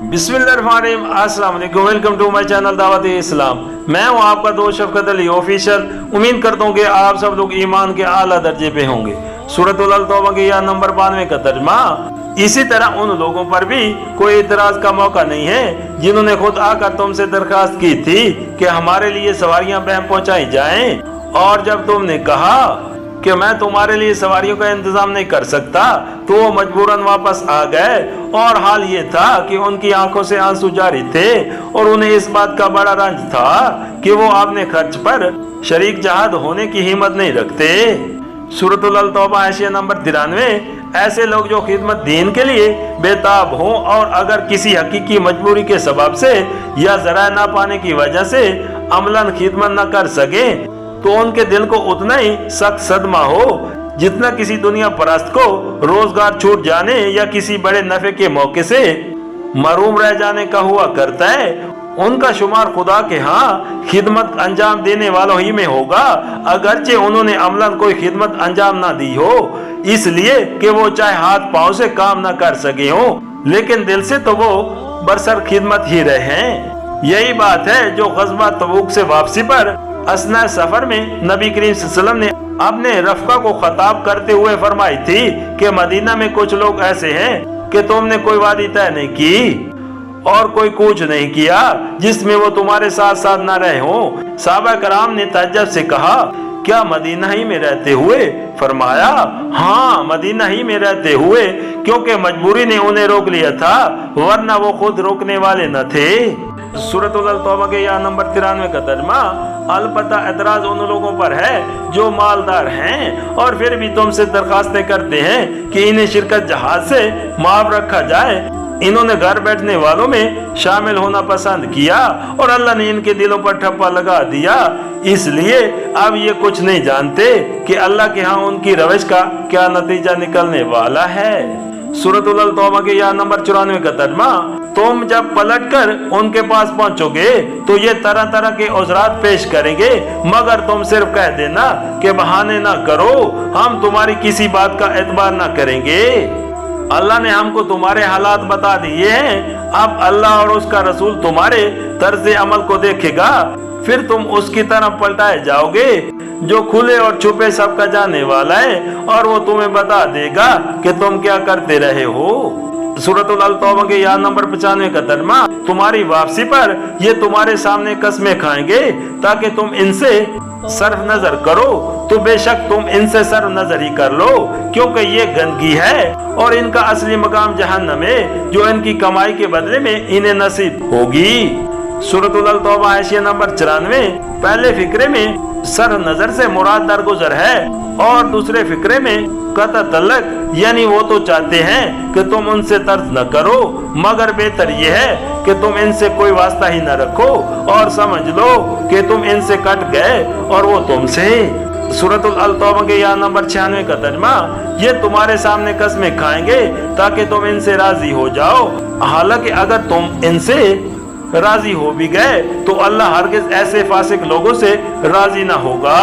बिस्मिल्लाहिर्रहमानिर्रहीम, अस्सलाम वालेकुम, वेलकम टू माय चैनल दावत इस्लाम। मैं हूं आपका दोस्त शफकत अली ऑफिशियल। उम्मीद करता हूं कि आप सब लोग ईमान के आला दर्जे पे होंगे। सूरतुल अल तौबा के या नंबर 92 का तर्जुमा। इसी तरह उन लोगों पर भी कोई इतराज का मौका नहीं है जिन्होंने खुद आकर तुमसे दरखास्त की थी कि हमारे लिए सवारियां बहम पहुंचाई जाएं, और जब तुमने कहा कि मैं तुम्हारे लिए सवारियों का इंतजाम नहीं कर सकता तो वो मजबूरन वापस आ गए। और हाल ये था कि उनकी आंखों से आंसू जारी थे और उन्हें इस बात का बड़ा रंज था कि वो अपने खर्च पर शरीक जहाद होने की हिम्मत नहीं रखते। सूरतुल अल तौबा हाशिया नंबर 93। ऐसे लोग जो खिदमत दीन के लिए बेताब हों और अगर किसी हकीकी मजबूरी के सबब से या जरा ना पाने की वजह से अमलन खिदमत न कर सके तो उनके दिल को उतना ही सख्त सदमा हो जितना किसी दुनिया परस्त को रोजगार छूट जाने या किसी बड़े नफे के मौके से महरूम रह जाने का हुआ करता है। उनका शुमार खुदा के यहाँ खिदमत अंजाम देने वालों ही में होगा, अगरचे उन्होंने अमलन कोई खिदमत अंजाम ना दी हो, इसलिए कि वो चाहे हाथ पांव से काम ना कर सके हो, लेकिन दिल से तो वो बरसर खिदमत ही रहे हैं। यही बात है जो ग़ज़वा तबूक से वापसी पर असना सफर में नबी करीम सल्लल्लाहु अलैहि वसल्लम ने अपने रफ़का को खताब करते हुए फरमाई थी कि मदीना में कुछ लोग ऐसे हैं कि तुमने कोई वादी तय नहीं की और कोई कूच नहीं किया जिसमें वो तुम्हारे साथ साथ न रहे हों। सहाबा कराम ने तअज्जुब से कहा, क्या मदीना ही में रहते हुए? फरमाया, हाँ मदीना ही में रहते हुए, क्योंकि मजबूरी ने उन्हें रोक लिया था, वरना वो खुद रोकने वाले न थे। सूरतुल अल तौबा के या नंबर 93 का तर्जुमा। अलबत्ता एतराज उन लोगों पर है जो मालदार हैं और फिर भी तुमसे दरखास्तें करते हैं कि इन्हें शिरकत जहाज से माफ रखा जाए। इन्होंने घर बैठने वालों में शामिल होना पसंद किया और अल्लाह ने इनके दिलों पर ठप्पा लगा दिया, इसलिए अब ये कुछ नहीं जानते कि अल्लाह के यहाँ उनकी रविश का क्या नतीजा निकलने वाला है। सूरतुल अल तौबा के या नंबर 94 का तर्जुमा। तुम जब पलटकर उनके पास पहुंचोगे तो ये तरह तरह के उज़रात पेश करेंगे, मगर तुम सिर्फ कह देना कि बहाने ना करो, हम तुम्हारी किसी बात का एतबार ना करेंगे। अल्लाह ने हमको तुम्हारे हालात बता दिए हैं, अब अल्लाह और उसका रसूल तुम्हारे तर्ज अमल को देखेगा, फिर तुम उसकी तरफ पलटाए जाओगे जो खुले और छुपे सबका जाने वाला है, और वो तुम्हें बता देगा कि तुम क्या करते रहे हो। सूरतुल अल तौबा के या नंबर 95 का तर्जुमा। तुम्हारी वापसी पर ये तुम्हारे सामने कसमें खाएंगे ताकि तुम इनसे सर्फ नजर करो, तो बेशक तुम इनसे सर्फ नजर ही कर लो, क्योंकि ये गंदगी है और इनका असली मकाम जहन्नम है जो इनकी कमाई के बदले में इन्हें नसीब होगी। सूरतुल अल तौबा हाशिया नंबर 94। पहले फिक्रे में सर नजर से मुराद दरगुजर है और दूसरे फिक्रे में कता तलक, यानी वो तो चाहते हैं कि तुम उनसे तर्ज न करो, मगर बेहतर ये है कि तुम इनसे कोई वास्ता ही न रखो और समझ लो कि तुम इनसे कट गए और वो तुमसे। सूरतुल अल तौबा के या नंबर 96 का तर्जुमा। ये तुम्हारे सामने कसमें खाएंगे ताकि तुम इनसे राजी हो जाओ, हालांकि अगर तुम इनसे राजी हो भी गए तो अल्लाह हरगिज ऐसे फासिक लोगों से राजी ना होगा।